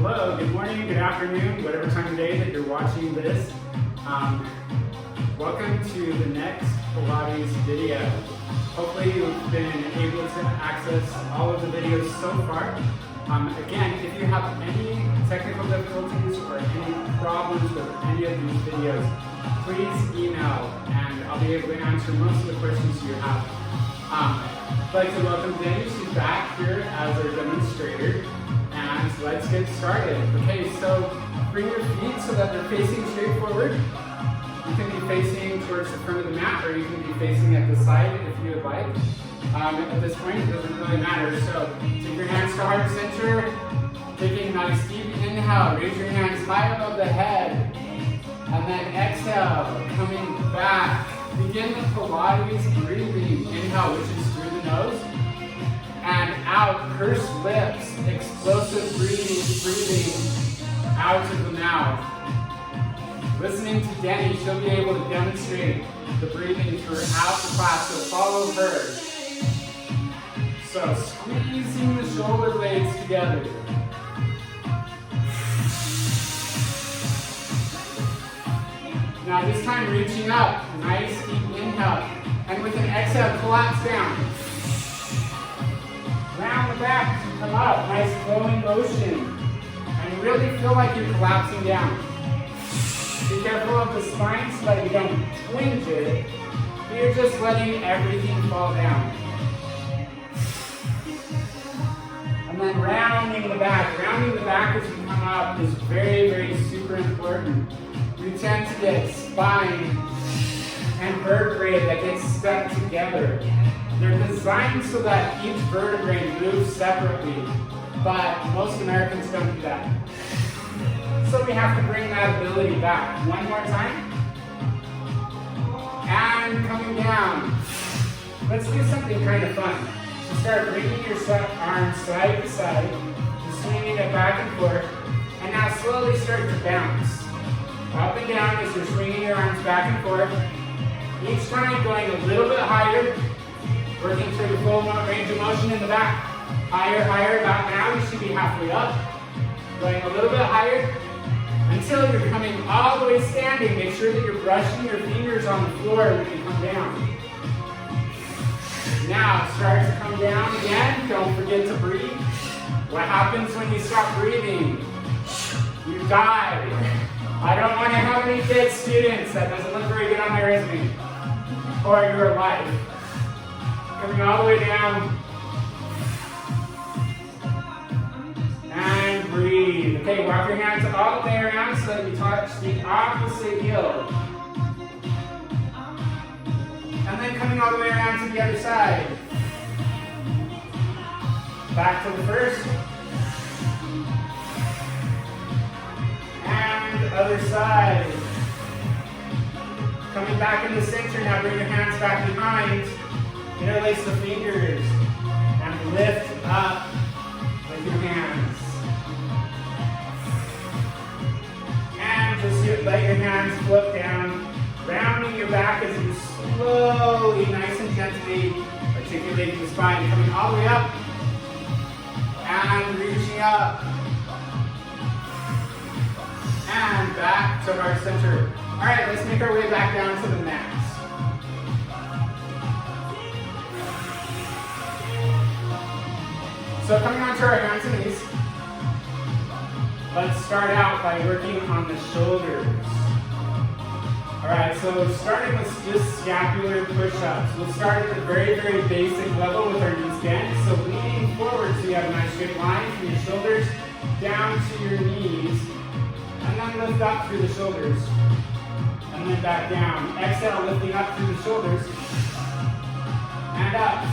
Hello, good morning, good afternoon, whatever time of day that you're watching this. Welcome to the next Pilates video. Hopefully you've been able to access all of the videos so far. Again, if you have any technical difficulties or any problems with any of these videos, please email and I'll be able to answer most of the questions you have. I'd like to welcome Denny. She's back here as our demonstrator. And let's get started. Okay, so bring your feet so that they're facing straight forward. You can be facing towards the front of the mat or you can be facing at the side if you would like. At this point, it doesn't really matter. So take your hands to heart center. Taking a nice deep inhale. Raise your hands high above the head. And then exhale, coming back. Begin the Pilates breathing. Inhale, which is through the nose. And out, pursed lips, explosive breathing out of the mouth. Listening to Denny, she'll be able to demonstrate the breathing throughout the class, so follow her. So squeezing the shoulder blades together. Now this time reaching up, nice deep inhale. And with an exhale, collapse down. Round the back to come up, nice flowing motion. And really feel like you're collapsing down. Be careful of the spine so that you don't twinge it, but you're just letting everything fall down. And then rounding the back. Rounding the back as you come up is very, very super important. We tend to get spine and vertebrae that get stuck together. They're designed so that each vertebrae moves separately, but most Americans don't do that. So we have to bring that ability back. One more time. And coming down. Let's do something kind of fun. So start bringing your arms side to side, swinging it back and forth, and now slowly start to bounce. Up and down as you're swinging your arms back and forth. Each time going a little bit higher, working through the full range of motion in the back. Higher, higher, about now you should be halfway up. Going a little bit higher until you're coming all the way standing. Make sure that you're brushing your fingers on the floor when you come down. Now start to come down again. Don't forget to breathe. What happens when you stop breathing? You die. I don't want to have any dead students. That doesn't look very good on my resume. Or your life. Coming all the way down. And breathe. Okay, walk your hands all the way around so that you touch the opposite heel. And then coming all the way around to the other side. Back to the first. And the other side. Coming back in the center, now bring your hands back behind. Interlace the fingers and lift up with your hands. And just let your hands float down, rounding your back as you slowly, nice and gently articulate the spine, coming all the way up and reaching up and back to heart center. All right, let's make our way back down to the mat. So coming onto our hands and knees, let's start out by working on the shoulders. Alright, so starting with just scapular push-ups. We'll start at the very, very basic level with our knees bent. So leaning forward so you have a nice straight line from your shoulders down to your knees. And then lift up through the shoulders. And then back down. Exhale, lifting up through the shoulders. And up.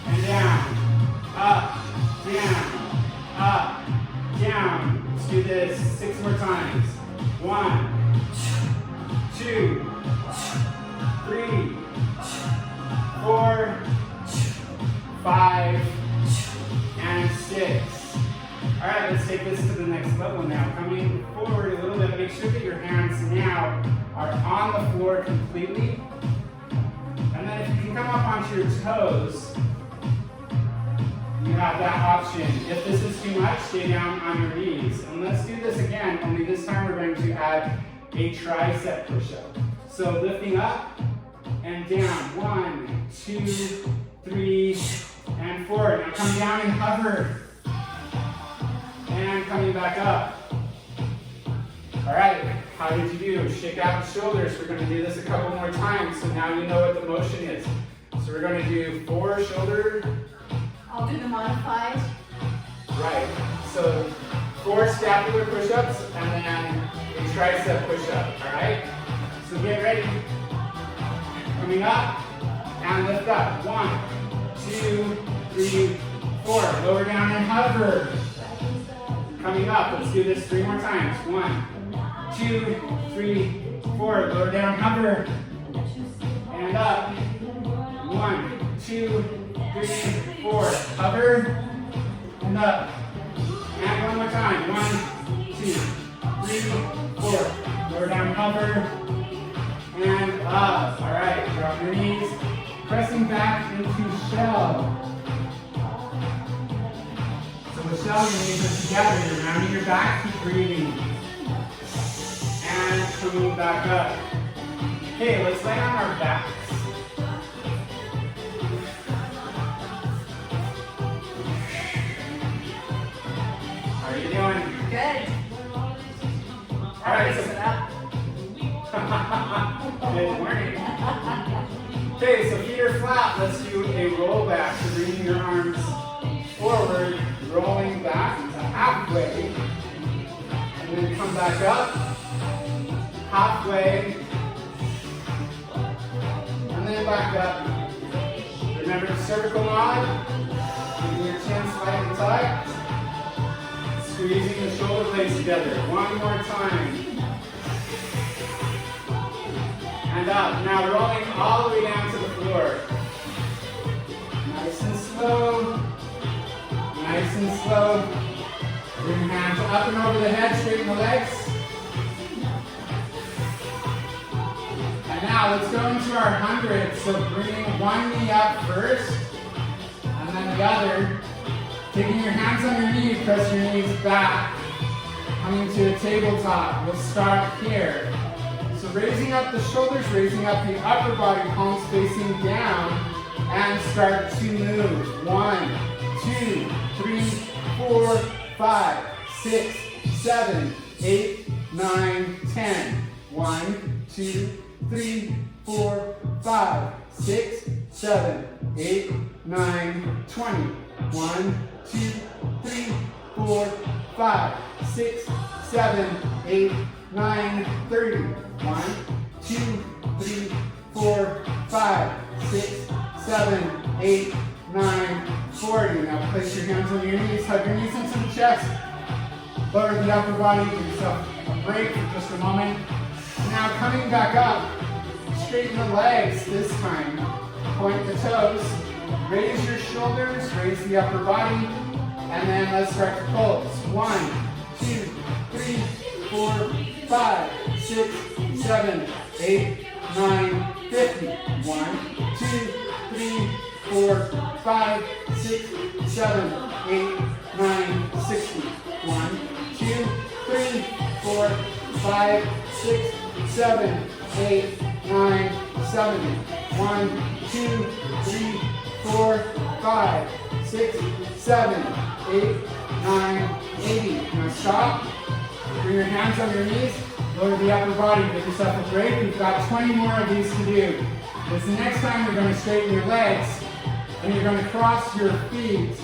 And down. Up, down, up, down. Let's do this 6 more times. 1, 2, 3, 4, 5, and 6. All right, let's take this to the next level now. Coming forward a little bit, make sure that your hands now are on the floor completely. And then if you can come up onto your toes, you have that option. If this is too much, stay down on your knees. And let's do this again, only this time we're going to add a tricep push-up. So lifting up and down. 1, 2, 3, and 4. Now come down and hover. And coming back up. All right, how did you do? Shake out the shoulders. We're going to do this a couple more times, so now you know what the motion is. So we're going to do 4 shoulder. I'll do the modified. Right, so 4 scapular push-ups and then a tricep push-up, all right? So get ready. Coming up and lift up. 1, 2, 3, 4. Lower down and hover. Coming up, let's do this 3 more times. 1, 2, 3, 4. Lower down, hover. And up. 1, 2, 3, 4. Hover. And up. And one more time. 1, 2, 3, 4. Lower down, hover. And up. All right, drop your knees. Pressing back into shell. So the shell, your knees are together. You're rounding your back, keep breathing. And coming back up. Okay, let's lay on our backs. How are you doing? Good. All right, Raise it up. good morning. Okay, so feet are flat. Let's do a roll back. So bringing your arms forward, rolling back to halfway, and then come back up, halfway, and then back up. Remember the cervical nod, keeping your chin slightly tight, squeezing the shoulder blades together. One more time. And up. Now rolling all the way down to the floor. Nice and slow. Nice and slow. Bring your hands up and over the head, straighten the legs. And now let's go into our 100. So bringing one knee up first, and then the other. Taking your hands on your knees, press your knees back. Coming to a tabletop. We'll start here. So raising up the shoulders, raising up the upper body, palms facing down, and start to move. 1, 2, 3, 4, 5, 6, 7, 8, 9, 10. 1, 2, 3, 4, 5, 6, 7, 8, 9, 20. 1, 2, 3, 4, 5, 6, 7, 8, 9, 30. 1, 2, 3, 4, 5, 6, 7, 8, 9, 40. Now place your hands on your knees, hug your knees into the chest. Lower the upper body, give yourself a break for just a moment. Now coming back up, straighten the legs this time. Point the toes, raise your shoulders, raise the upper body, and then let's start to pulse. 1, 2, 3, 4, 5, 6, 7, 8, 9, 50. 1, 2, 3, 4, 5, 6, 7, 8, 9, 60. 1, 2, 3, 4, 5, 6, 7, 8, 9, 70. 1, 2, 3, 4, 5, 6, 7, 8, 9, 80. Now stop. Bring your hands on your knees. Lower the upper body. Give yourself a break. We've got 20 more of these to do. This next time you're going to straighten your legs and you're going to cross your feet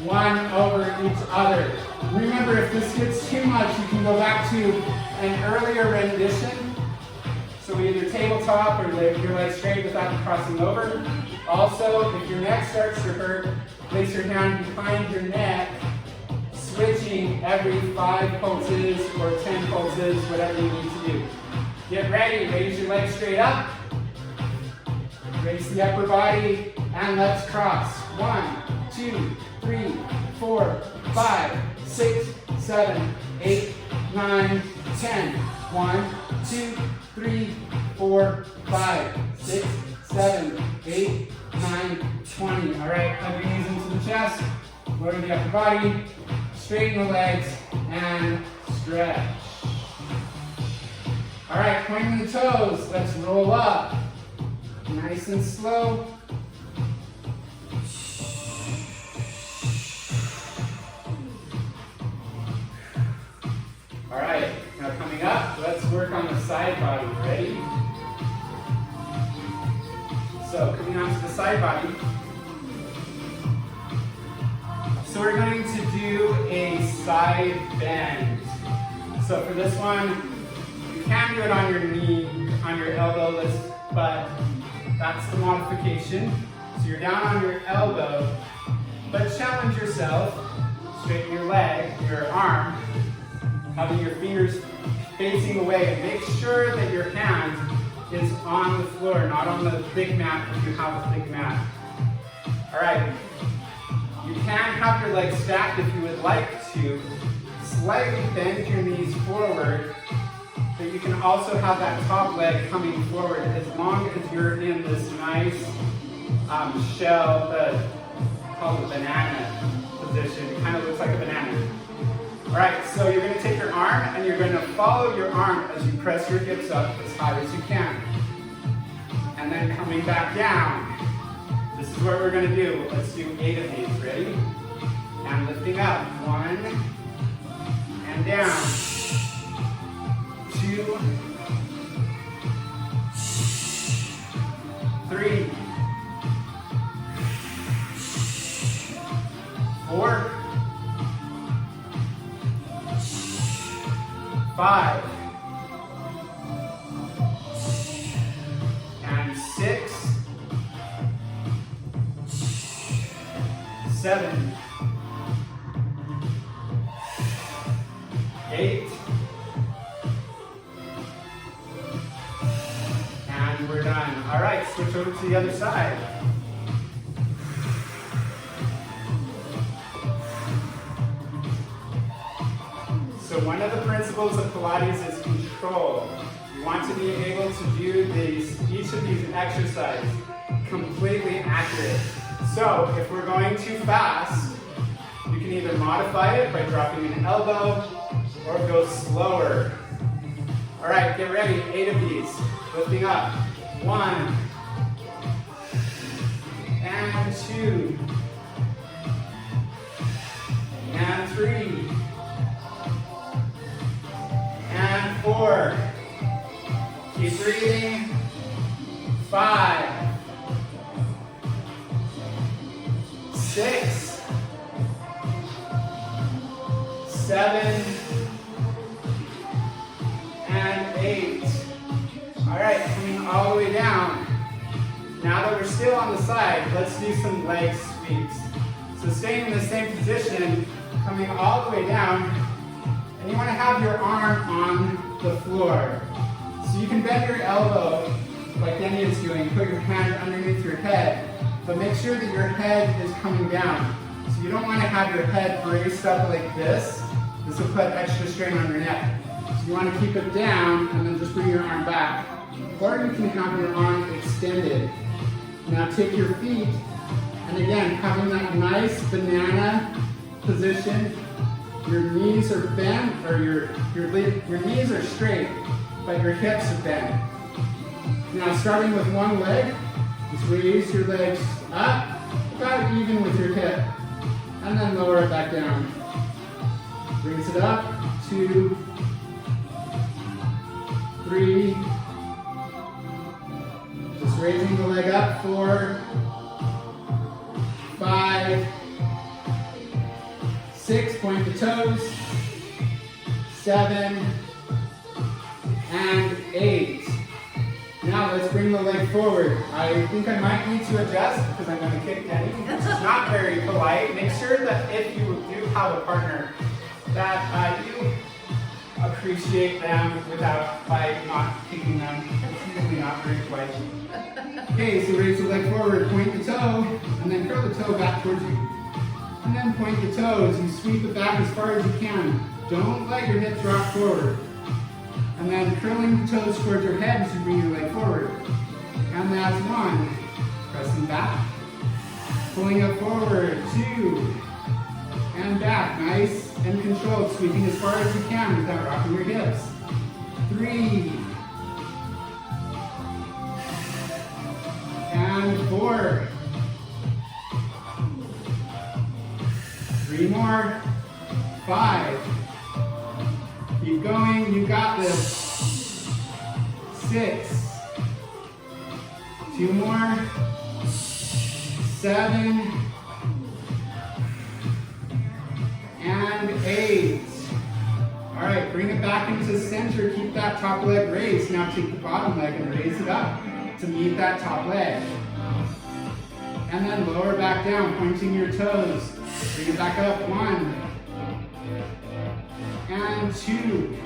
one over each other. Remember, if this gets too much, you can go back to an earlier rendition. So either tabletop or your legs straight without you crossing over. Also, if your neck starts to hurt, place your hand behind your neck, switching every 5 pulses or 10 pulses, whatever you need to do. Get ready, raise your legs straight up. Raise the upper body, and let's cross. 1, 2, 3, 4, 5, 6, 7, 8, 9, 10. 1, 2, 3, 4, 5, 6, 7, 8, 9, 20. All right, hug your knees into the chest. Lower the upper body, straighten the legs, and stretch. All right, pointing the toes, let's roll up. Nice and slow. All right, now coming up, let's work on the side body. Ready? So coming onto the side body. So we're going to do a side bend. So for this one, you can do it on your knee, on your elbow, but that's the modification. So you're down on your elbow, but challenge yourself. Straighten your leg, your arm, having your fingers facing away, and make sure that your hand is on the floor, not on the big mat if you have a big mat. All right, you can have your legs stacked if you would like to. Slightly bend your knees forward, but you can also have that top leg coming forward as long as you're in this nice shell, called the banana position. It kind of looks like a banana. All right, so you're going to take your arm and you're going to follow your arm as you press your hips up as high as you can. And then coming back down. This is what we're going to do. Let's do 8 of these. Ready? And lifting up. 1. And down. 2. 3. 4. 5. And 6. 7. 8. And we're done. All right, switch over to the other side. So one of the principles of Pilates is control. You want to be able to do each of these exercises completely accurate. So if we're going too fast, you can either modify it by dropping an elbow or go slower. All right, get ready. 8 of these. Lifting up. 1. And 2. And 3. And 4. Keep breathing. 5. 6. 7. And 8. All right, coming all the way down. Now that we're still on the side, let's do some leg sweeps. So staying in the same position, coming all the way down, and you want to have your arm on the floor. So you can bend your elbow like Denny is doing, put your hand underneath your head, but make sure that your head is coming down. So you don't want to have your head braced up like this. This will put extra strain on your neck. So you want to keep it down and then just bring your arm back. Or you can have your arm extended. Now take your feet, and again, having that nice banana position. Your knees are bent, or your knees are straight, but your hips are bent. Now starting with one leg, just raise your legs up, about even with your hip, and then lower it back down. Raise it up, 2, 3, just raising the leg up, 4, 5, 6, point the toes, 7, and 8. Now let's bring the leg forward. I think I might need to adjust because I'm going to kick Denny. This is not very polite. Make sure that if you do have a partner, that you appreciate them by not kicking them. It's usually not very polite. Okay, so raise the leg forward, point the toe, and then curl the toe back towards you. And then point the toes and sweep it back as far as you can. Don't let your hips drop forward. And then curling the toes towards your head as you bring your leg forward. And that's 1. Pressing back. Pulling it forward. 2. and back. Nice and controlled, sweeping as far as you can without rocking your hips. 3, and 4. 3 more. 5. Keep going, you got this. 6. 2 more. 7. And 8. All right, bring it back into center. Keep that top leg raised. Now take the bottom leg and raise it up to meet that top leg. And then lower back down, pointing your toes. Bring it back up. 1. And 2.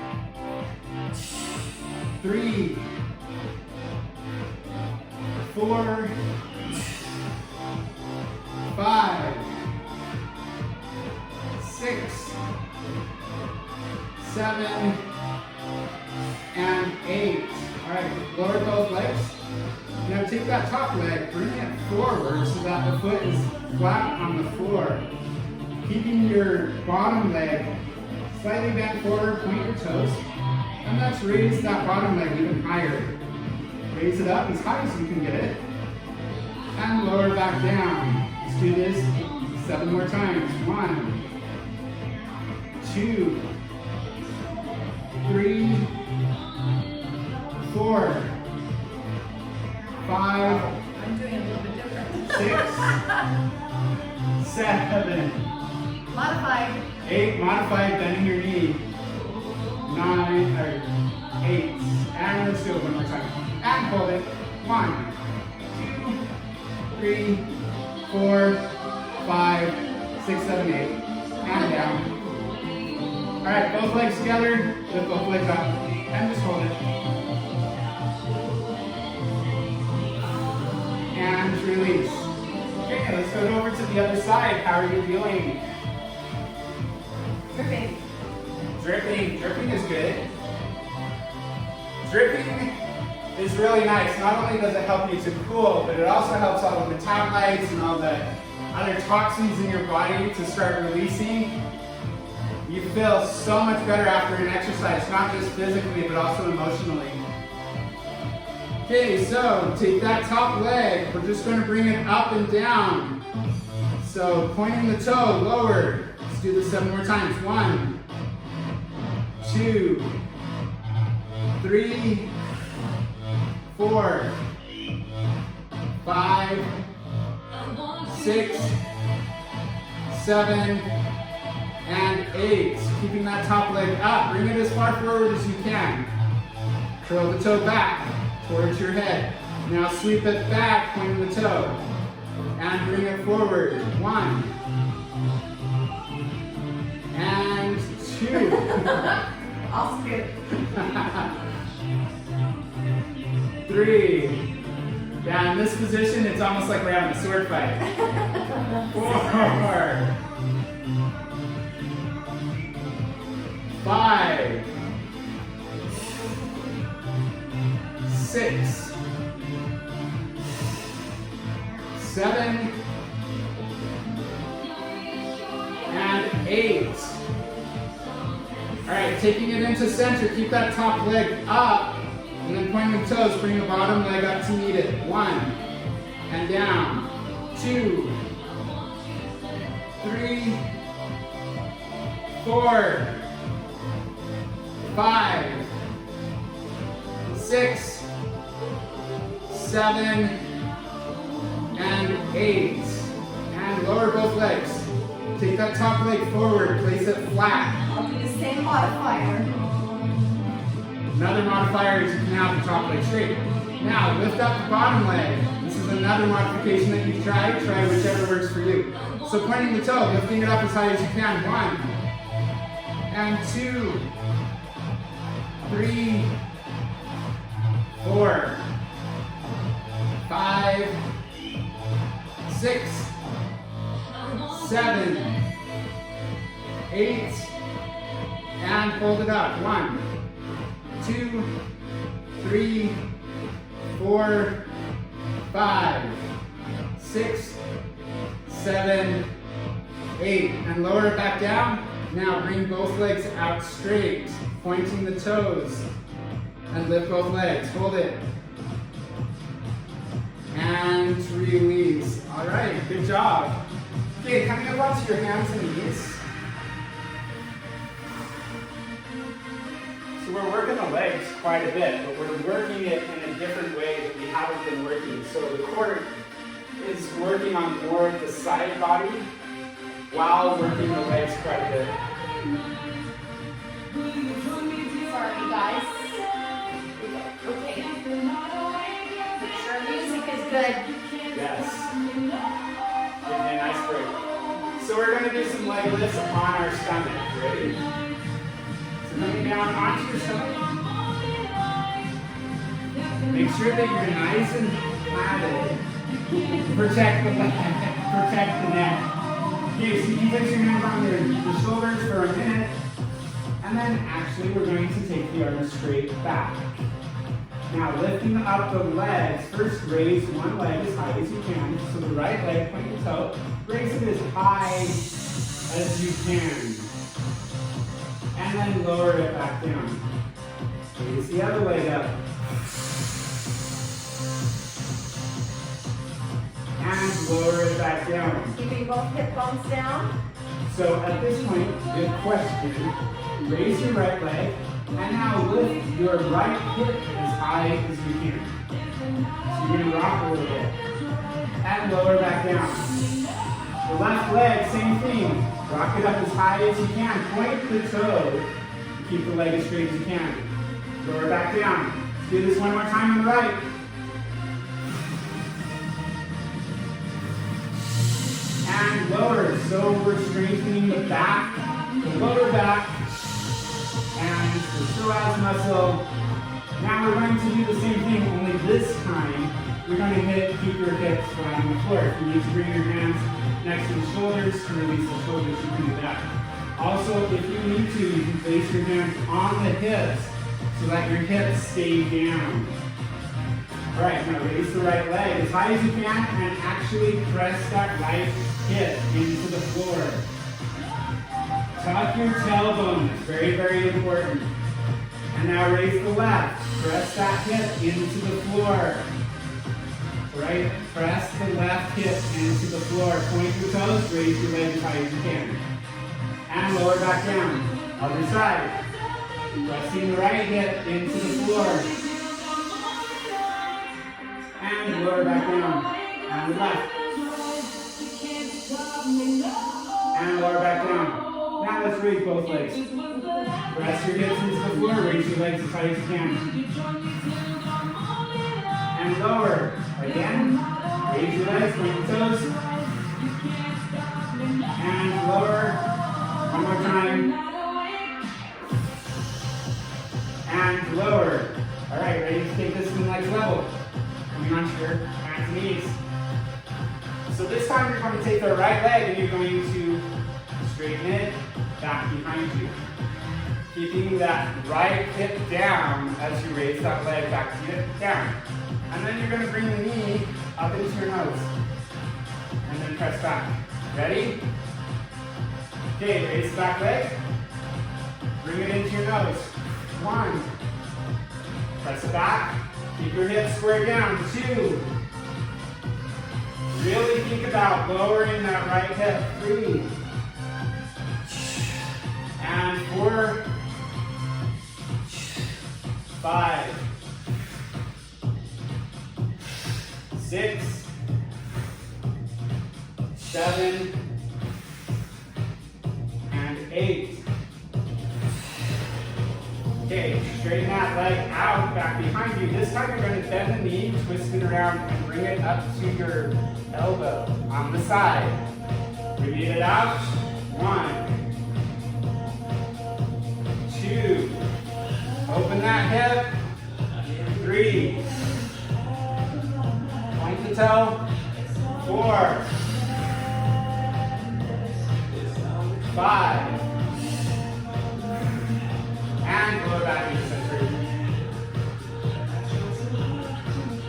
3. 4. 5. 6. 7. And 8. All right, lower both legs. Now take that top leg, bring it forward so that the foot is flat on the floor. Keeping your bottom leg slightly bent forward, point your toes. And let's raise that bottom leg even higher. Raise it up as high as you can get it. And lower back down. Let's do this 7 more times. 1, 2, 3, 4, 5, I'm doing a little bit different. 6, 7, Modified. 8, modified, bending your knee. 9, or 8. And let's do it one more time. And hold it. 1, 2, 3, 4, 5, 6, 7, 8. And down. All right, both legs together. Lift both legs up. And just hold it. And release. Okay, let's go over to the other side. How are you feeling? Dripping. Dripping. Dripping is good. Dripping is really nice. Not only does it help you to cool, but it also helps all the metabolites and all the other toxins in your body to start releasing. You feel so much better after an exercise, not just physically, but also emotionally. Okay, so take that top leg. We're just going to bring it up and down. So pointing the toe, lower. Let's do this 7 more times. 1, 2, 3, 4, 5, 6, 7, and 8. Keeping that top leg up. Bring it as far forward as you can. Curl the toe back towards your head. Now sweep it back, pointing the toe. And bring it forward. 1. And 2. I'll skip. 3. Yeah, in this position, it's almost like we're having a sword fight. 4. 5. 6. 7. And 8. All right, taking it into center, keep that top leg up, and then pointing the toes, bring the bottom leg up to meet it. 1, and down. 2, 3, 4, 5, 6, 7, and 8. And lower both legs. Take that top leg forward, place it flat. I'll do the same modifier. Another modifier is you can have the top leg straight. Now lift up the bottom leg. This is another modification that you try. Try whichever works for you. So pointing the toe, lifting it up as high as you can. 1, and 2, 3, 4, 5, 6, 7, 8, and hold it up. 1, 2, 3, 4, 5, 6, 7, 8, and lower it back down. Now bring both legs out straight, pointing the toes, and lift both legs. Hold it. And release. All right, good job. Okay, coming up onto your hands and knees. So we're working the legs quite a bit, but we're working it in a different way that we haven't been working. So the core is working on more of the side body while working the legs quite a bit. Sorry, guys. Okay. Make sure music is good. Yes. Give me a nice break. So we're going to do some leg lifts on our stomach. Ready? So coming down onto your stomach. Make sure that you're nice and padded. Protect the leg, protect the neck. Okay, so you can place your hands on your shoulders for a minute. And then actually we're going to take the arms straight back. Now lifting up the legs, first raise one leg as high as you can. So the right leg, point your toe, raise it as high as you can. And then lower it back down. Raise the other leg up. And lower it back down. Keeping both hip bones down. So at this point, good question. Raise your right leg, and now lift your right hip as high as you can. So you're gonna rock a little bit. And lower back down. The left leg, same thing. Rock it up as high as you can. Point the toe. Keep the leg as straight as you can. Lower back down. Let's do this one more time on the right. And lower. So we're strengthening the back, the lower back, and the psoas muscle. Now we're going to do the same thing, only this time we're going to keep your hips flat on the floor. If you need to bring your hands next to the shoulders to release the shoulders, you can do that. Also, if you need to, you can place your hands on the hips so that your hips stay down. All right, now raise the right leg as high as you can and actually press that right hip into the floor. Tuck your tailbone, it's very, very important. And now raise the left, press that hip into the floor. Right, press the left hip into the floor. Point your toes, raise your leg as high as you can. And lower back down. Other side. Pressing the right hip into the floor. And lower back down. And the left. And lower back down. Now let's raise both legs. Press your hips into the floor, raise your legs as high as you can. And lower. Again. Raise your legs, point your toes. And lower. One more time. And lower. Alright, ready to take this to the next level. Coming onto your hands and knees. So this time you're going to take the right leg and you're going to straighten it back behind you. Keeping that right hip down as you raise that leg back to you, down. And then you're going to bring the knee up into your nose. And then press back. Ready? Okay, raise the back leg. Bring it into your nose. 1. Press it back. Keep your hips square down. 2. Really think about lowering that right hip. 3. And 4. 5. 6. 7. And 8. Okay, straighten that leg out, back behind you. This time you're going to bend the knee, twist it around, and bring it up to your elbow on the side. Repeat it out. 1, 2. Open that hip. 3. Point the toe. 4. 5. And lower back into center.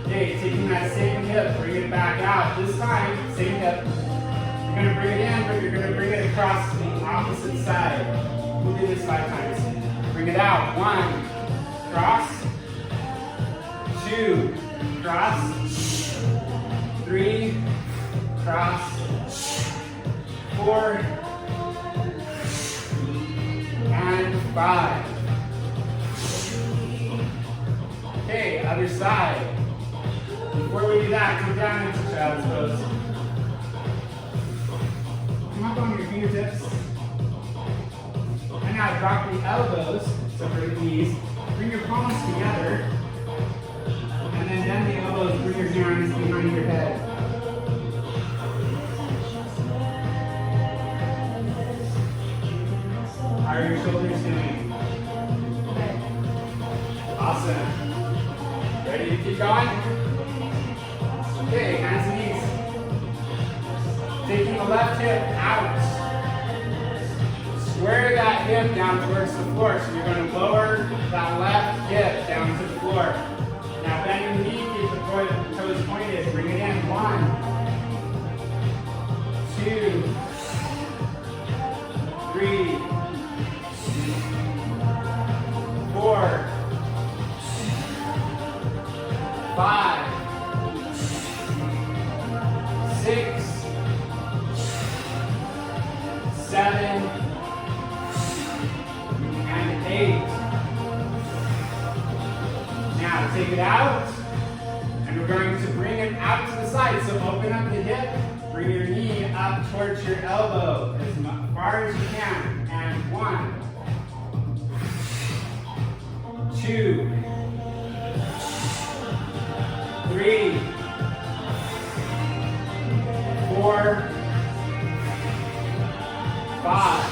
Okay, taking that same hip, bring it back out. This time, same hip. You're going to bring it in, but you're going to bring it across to the opposite side. We'll do this 5 times. Bring it out. 1, cross. 2, cross. 3, cross. 4, and 5. Okay, other side. Before we do that, come down into child's pose. Come up on your fingertips. And now drop the elbows, separate the knees. Bring your palms together. And then bend the elbows, bring your hands behind your head. How are your shoulders doing? Awesome. Ready to keep going? Okay, hands and knees. Taking the left hip out. Square that hip down towards the floor. So you're going to lower that left hip down to the floor. Now bend your knee, keep the toes pointed. Bring it in. 1, 2, 3, 4, 5, 6, 7, and 8. Now take it out, and we're going to bring it out to the side. So open up the hip, bring your knee up towards your elbow as far as you can. And 1, 2, 3, 4, 5.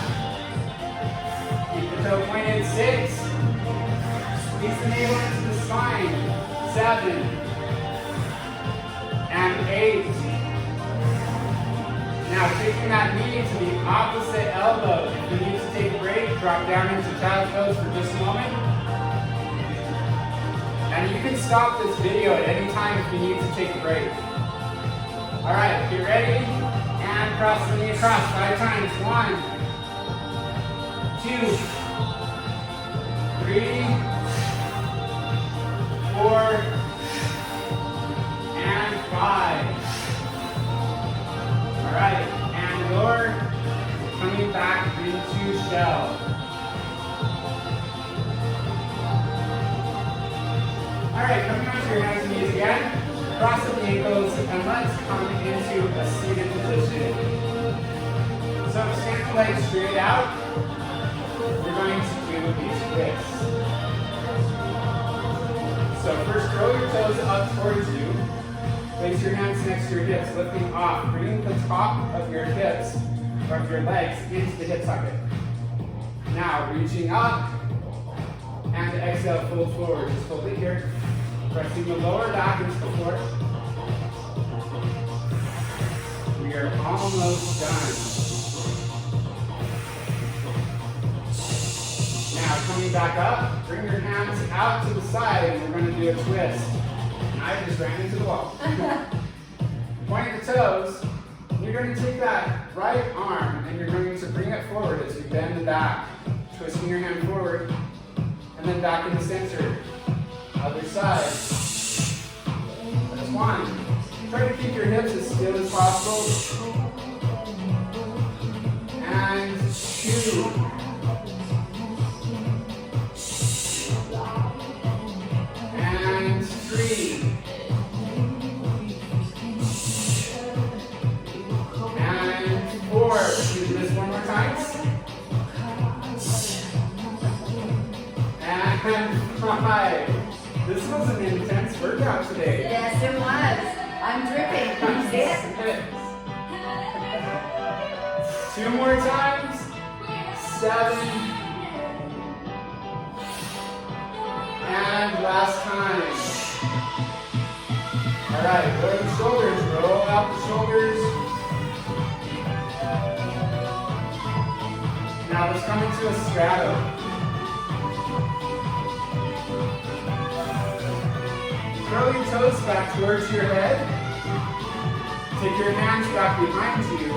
Keep the toe pointed. 6. Squeeze the navel into the spine. 7. And 8. Now taking that knee to the opposite elbow. If you need to take a break, drop down into child's pose for just a moment. And you can stop this video at any time if you need to take a break. All right, get ready, and cross the knee across 5 times. 1, 2, 3, 4, and 5. All right, and lower, coming back into shell. All right, coming onto your hands and knees again. Cross the ankles, and let's come into a seated position. So stand the legs straight out. We're going to do these twists. So first, throw your toes up towards you. Place your hands next to your hips, lifting off. Bring the top of your hips, or of your legs, into the hip socket. Now, reaching up, and exhale, fold forward. Just hold it here. Pressing the lower back into the floor. We are almost done. Now coming back up, bring your hands out to the side and we're going to do a twist. I just ran into the wall. Point the toes. You're going to take that right arm and you're going to bring it forward as you bend the back. Twisting your hand forward and then back in the center. Other side. That's 1. Try to keep your hips as still as possible. And 2. And 3. And 4. Can you do this one more time? And 5. This was an intense workout today. Yes, it was. I'm dripping. Can you see it? 2 more times. 7. And last time. All right, roll the shoulders. Roll out the shoulders. Now let's come into a straddle. Throw your toes back towards your head. Take your hands back behind you.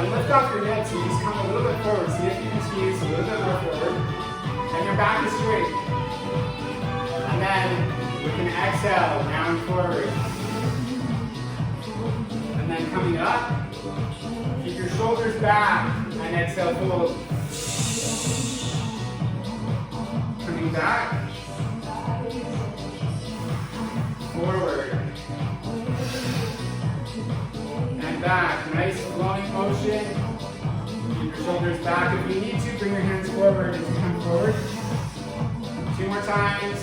And lift off your hips and just come a little bit forward. See if you can squeeze a little bit more forward. And your back is straight. And then we can exhale, round forward. And then coming up, keep your shoulders back and exhale, fold. Coming back, forward, and back. Nice flowing motion. Keep your shoulders back. If you need to, bring your hands forward as you come forward. 2 more times.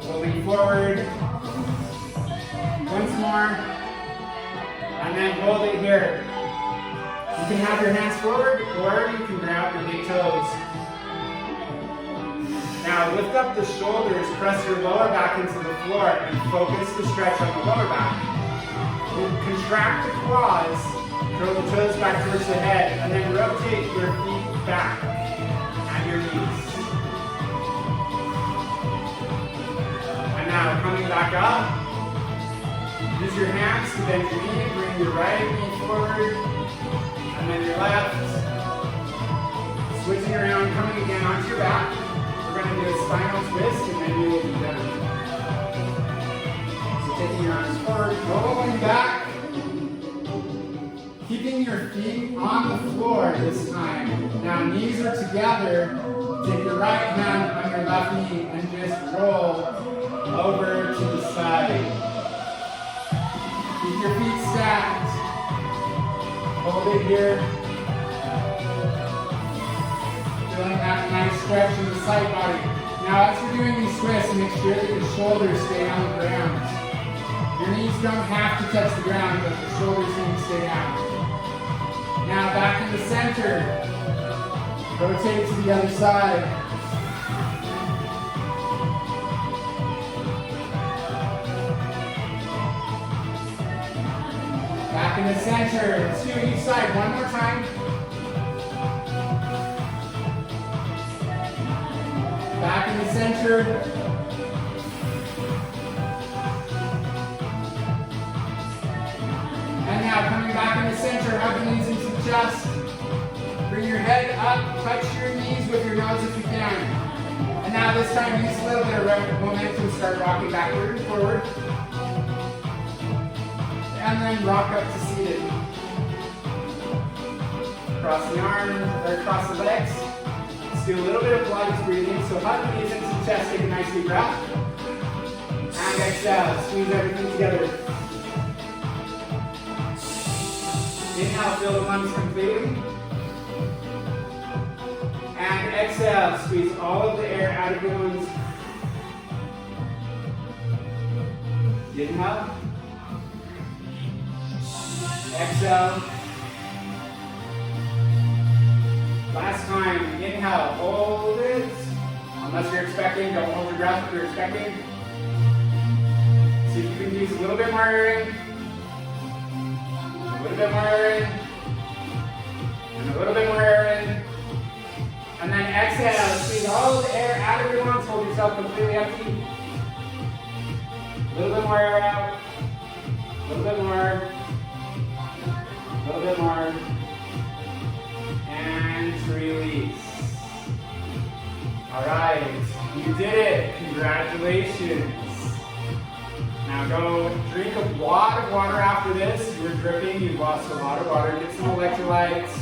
Holding forward. Once more. And then hold it here. You can have your hands forward or you can grab your big toes. Now lift up the shoulders, press your lower back into the floor and focus the stretch on the lower back. Contract the quads, curl the toes back towards the head, and then rotate your feet back and your knees. And now coming back up, use your hands to bend your knee, bring your right knee forward, and then your left. Switching around, coming again onto your back. We're going to do a spinal twist and then we will be done. So taking your arms forward, rolling back. Keeping your feet on the floor this time. Now knees are together. Take your right hand on your left knee and just roll over to the side. Keep your feet stacked. Hold it here. Feeling that nice stretch in the side body. Now as you're doing these twists, make sure that your shoulders stay on the ground. Your knees don't have to touch the ground, but the shoulders need to stay out. Now back in the center. Rotate to the other side. Back in the center. 2 each side. One more time. Back in the center. And now coming back in the center, hug the knees into the chest. Bring your head up, touch your knees with your nose if you can. And now this time use a little bit of momentum, start rocking backward and forward. And then rock up to seated. Cross the arms, or cross the legs. Let's do a little bit of Pilates breathing. So hug the knees into the chest, take a nice deep breath. And exhale, squeeze everything together. Inhale, fill the lungs completely. And exhale, squeeze all of the air out of your lungs. Inhale. Exhale. Last time, inhale, hold it. Unless you're expecting, don't hold your breath if you're expecting. See if you can use a little bit more air in. A little bit more air in. And a little bit more air in. And then exhale, squeeze all the air out of your lungs, hold yourself completely empty. A little bit more air out. A little bit more. A little bit more. And release. All right, you did it. Congratulations. Now go drink a lot of water after this. You were dripping, you've lost a lot of water. Get some electrolytes.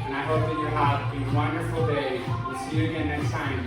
And I hope that you have a wonderful day. We'll see you again next time.